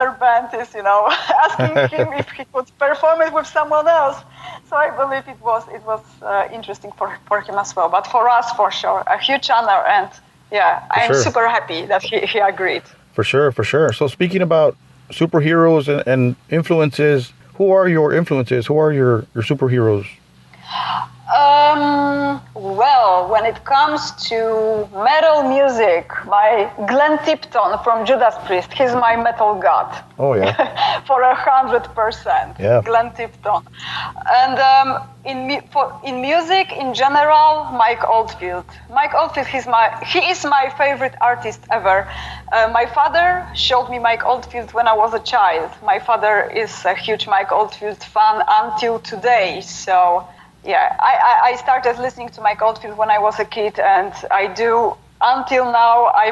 other band is, asking him if he could perform it with someone else. So I believe it was interesting for him as well. But for us, for sure, a huge honor. And I'm super happy that he agreed. For sure. So speaking about superheroes and influences, who are your influences? Who are your superheroes? Well, when it comes to metal music, my Glenn Tipton from Judas Priest, he's my metal god. Oh yeah. For 100%. Yeah. Glenn Tipton. And in music in general, Mike Oldfield. Mike Oldfield, he is my favorite artist ever. My father showed me Mike Oldfield when I was a child. My father is a huge Mike Oldfield fan until today. So I started listening to Mike Oldfield when I was a kid, and I do until now. I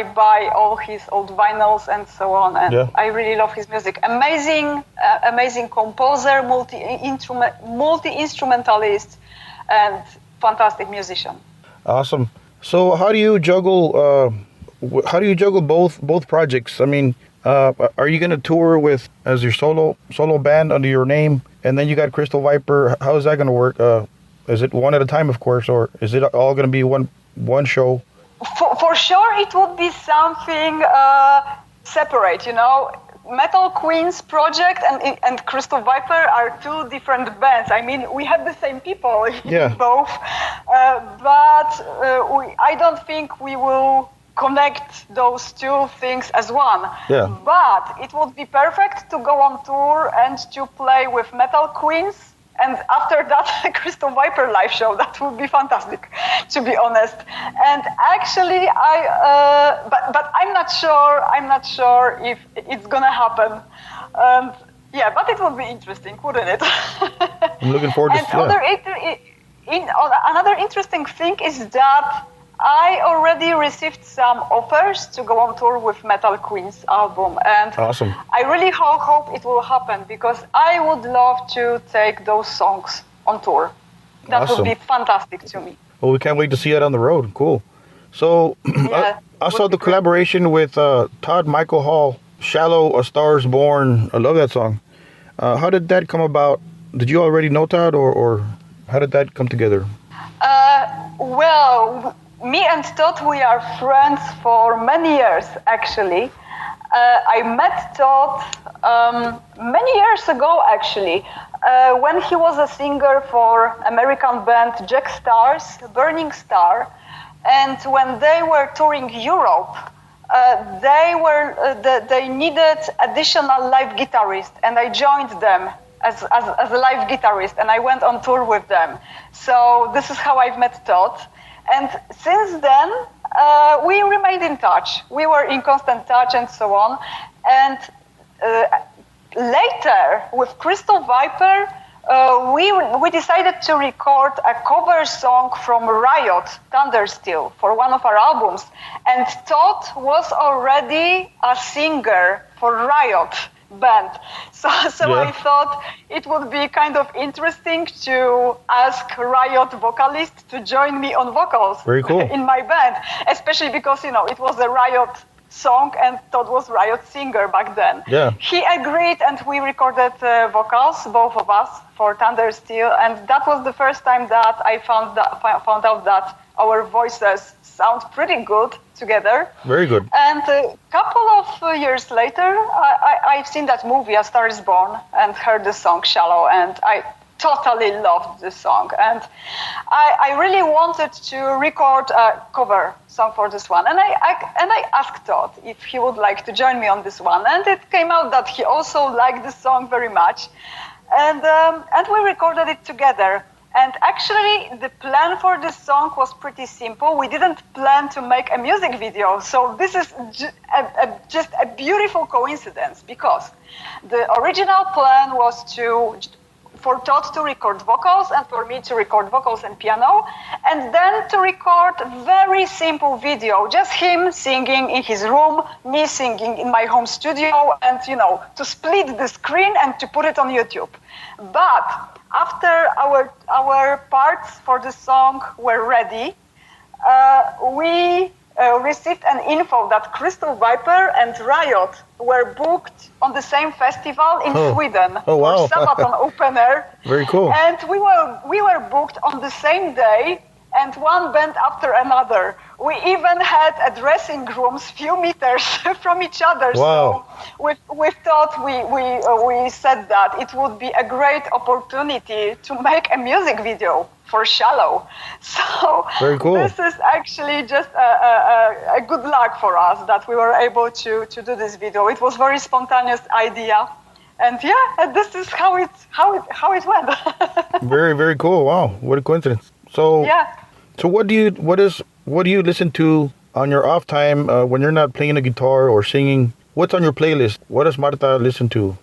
buy all his old vinyls and so on, and I really love his music. Amazing composer, multi-instrumentalist, and fantastic musician. Awesome. So how do you juggle both projects? I mean, are you going to tour with as your solo band under your name, and then you got Crystal Viper? How is that going to work? Is it one at a time, of course, or is it all going to be one show? For sure, it would be something separate. Metal Queens project and Crystal Viper are two different bands. I mean, we have the same people in both, but I don't think we will connect those two things as one. Yeah. But it would be perfect to go on tour and to play with Metal Queens, and after that Crystal Viper live show. That would be fantastic, to be honest. And actually, but I'm not sure if it's gonna happen. But it would be interesting, wouldn't it? I'm looking forward to it. Another interesting thing is that I already received some offers to go on tour with Metal Queen's album, and awesome. I really hope it will happen, because I would love to take those songs on tour. That would be fantastic to me. Well, we can't wait to see it on the road. Cool. So I saw the collaboration with Todd Michael Hall, Shallow, A Star Is Born. I love that song. How did that come about? Did you already know Todd, or how did that come together? Well, me and Todd, we are friends for many years, actually. I met Todd many years ago, actually, when he was a singer for American band Jack Star's Burning Star. And when they were touring Europe, they needed additional live guitarist, and I joined them as a live guitarist, and I went on tour with them. So this is how I've met Todd. And since then, we remained in touch. We were in constant touch and so on. And later, with Crystal Viper, we decided to record a cover song from Riot, Thundersteel, for one of our albums. And Todd was already a singer for Riot band. So I thought it would be kind of interesting to ask Riot vocalist to join me on vocals. Very cool. In my band, especially because, it was a Riot song and Todd was Riot singer back then. Yeah. He agreed, and we recorded vocals, both of us, for Thundersteel, and that was the first time that I found out that our voices sound pretty good together. Very good. And a couple of years later, I've seen that movie, A Star Is Born, and heard the song Shallow, and I totally loved this song. And I really wanted to record a cover song for this one. And I asked Todd if he would like to join me on this one. And it came out that he also liked the song very much. And we recorded it together. And actually, the plan for this song was pretty simple. We didn't plan to make a music video. So this is just a beautiful coincidence, because the original plan was for Todd to record vocals and for me to record vocals and piano, and then to record very simple video, just him singing in his room, me singing in my home studio, and to split the screen and to put it on YouTube. But after our parts for the song were ready, we received an info that Crystal Viper and Riot were booked on the same festival in Sweden wow. for Sabaton Open Air. Very cool. And we were booked on the same day, and one band after another. We even had a dressing rooms few meters from each other. Wow. So we thought we said that it would be a great opportunity to make a music video for Shallow. So very cool. This is actually just a good luck for us that we were able to do this video. It was very spontaneous idea. And yeah, this is how it went. Very, very cool. Wow, what a coincidence. So yeah. So what do you listen to on your off time when you're not playing the guitar or singing? What's on your playlist? What does Marta listen to?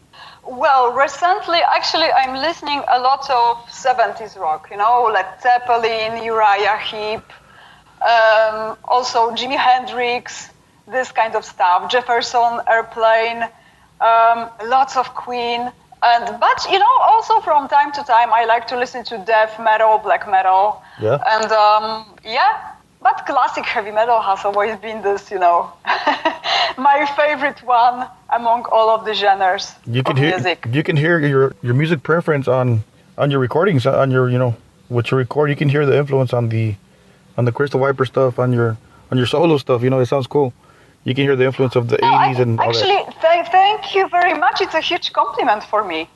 Well, recently, actually, I'm listening a lot of 70s rock, Led Zeppelin, Uriah Heep, also Jimi Hendrix, this kind of stuff, Jefferson Airplane, lots of Queen. But also from time to time, I like to listen to death metal, black metal. Yeah. And but classic heavy metal has always been this, my favorite one among all of the genres of music. You can hear your music preference on your recordings, on your, what you record. You can hear the influence on the Crystal Viper stuff, on your solo stuff. It sounds cool. You can hear the influence of the 80s and all that. Actually, thank you very much. It's a huge compliment for me.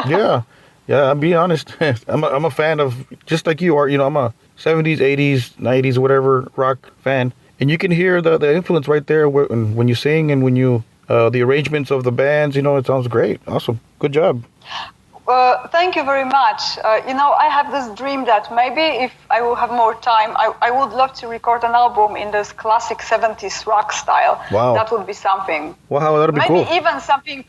Yeah, I'm being honest. I'm a fan of, just like you are. I'm a 70s, 80s, 90s, whatever rock fan, and you can hear the influence right there when you sing and when you the arrangements of the bands. It sounds great. Awesome. Good job. Thank you very much. I have this dream that maybe if I will have more time, I would love to record an album in this classic 70s rock style. Wow. That would be something. Wow, that'd be cool. Maybe even something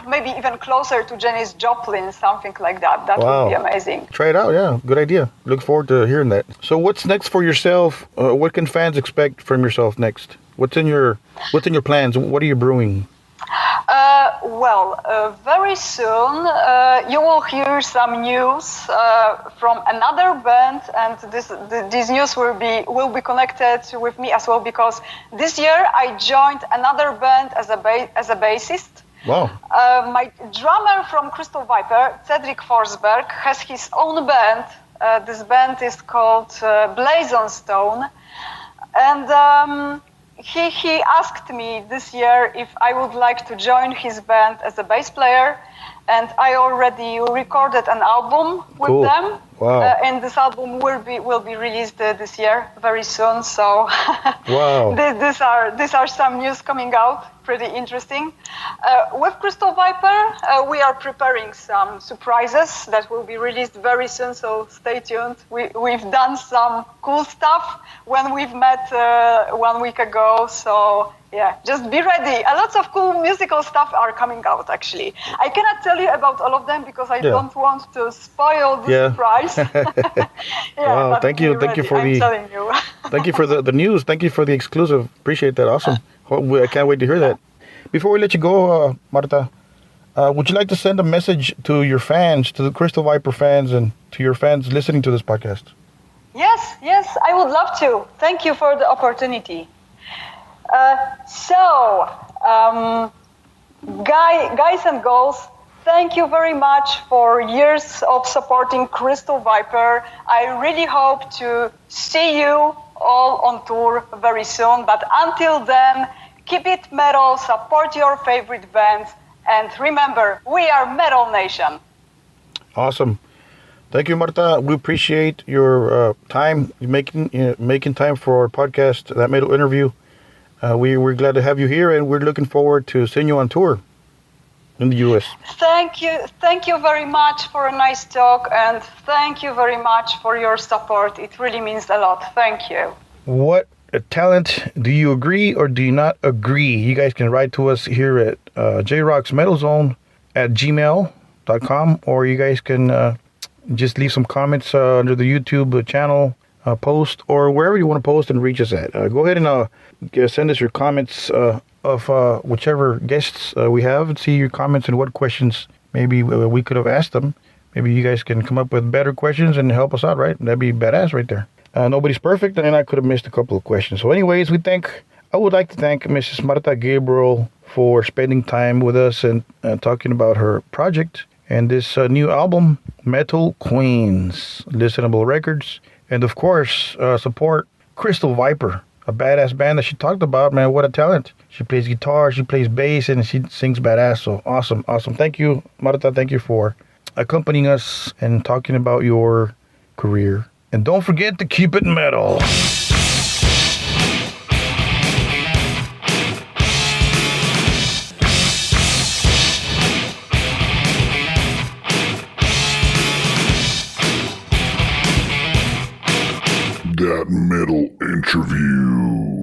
maybe even closer to Janis Joplin, something like that. That would be amazing. Try it out, yeah. Good idea. Look forward to hearing that. So what's next for yourself? What can fans expect from yourself next? What's in your plans? What are you brewing? Very soon you will hear some news from another band, and this news will be connected with me as well, because this year I joined another band as a bassist. Wow. My drummer from Crystal Viper, Cedric Forsberg, has his own band. This band is called Blazonstone, and He asked me this year if I would like to join his band as a bass player, and I already recorded an album with them. Wow. And this album will be released this year very soon. So wow. These are some news coming out, pretty interesting. With Crystal Viper, we are preparing some surprises that will be released very soon. So stay tuned. We've done some cool stuff when we've met 1 week ago. So yeah, just be ready. A lot of cool musical stuff are coming out, actually. I cannot tell you about all of them because I don't want to spoil the surprise. Wow, thank you for thank you for the news. Thank you for the exclusive. Appreciate that. Awesome. I can't wait to hear that. Before we let you go, Marta, would you like to send a message to your fans, to the Crystal Viper fans, and to your fans listening to this podcast? Yes, I would love to. Thank you for the opportunity. Guys and girls, thank you very much for years of supporting Crystal Viper. I really hope to see you all on tour very soon. But until then, keep it metal, support your favorite bands, and remember, we are Metal Nation. Awesome. Thank you, Marta. We appreciate your time, making time for our podcast, That Metal Interview. We're glad to have you here, and we're looking forward to seeing you on tour in the U.S. Thank you very much for a nice talk, and thank you very much for your support. It really means a lot. Thank you. What a talent. Do you agree or do you not agree? You guys can write to us here at jrocksmetalzone@gmail.com, or you guys can just leave some comments under the YouTube channel post, or wherever you want to post and reach us at. Go ahead and send us your comments of whichever guests we have, and see your comments and what questions maybe we could have asked them. Maybe you guys can come up with better questions and help us out, right? That'd be badass right there. Nobody's perfect, and I could have missed a couple of questions. So anyways, I would like to thank Mrs. Marta Gabriel for spending time with us and talking about her project and this new album, Metal Queens, listenable records. And of course, support Crystal VIPER, a badass band that she talked about. Man, what a talent. She plays guitar, she plays bass, and she sings badass. So awesome. Thank you, Marta. Thank you for accompanying us and talking about your career. And don't forget to keep it metal. That metal interview.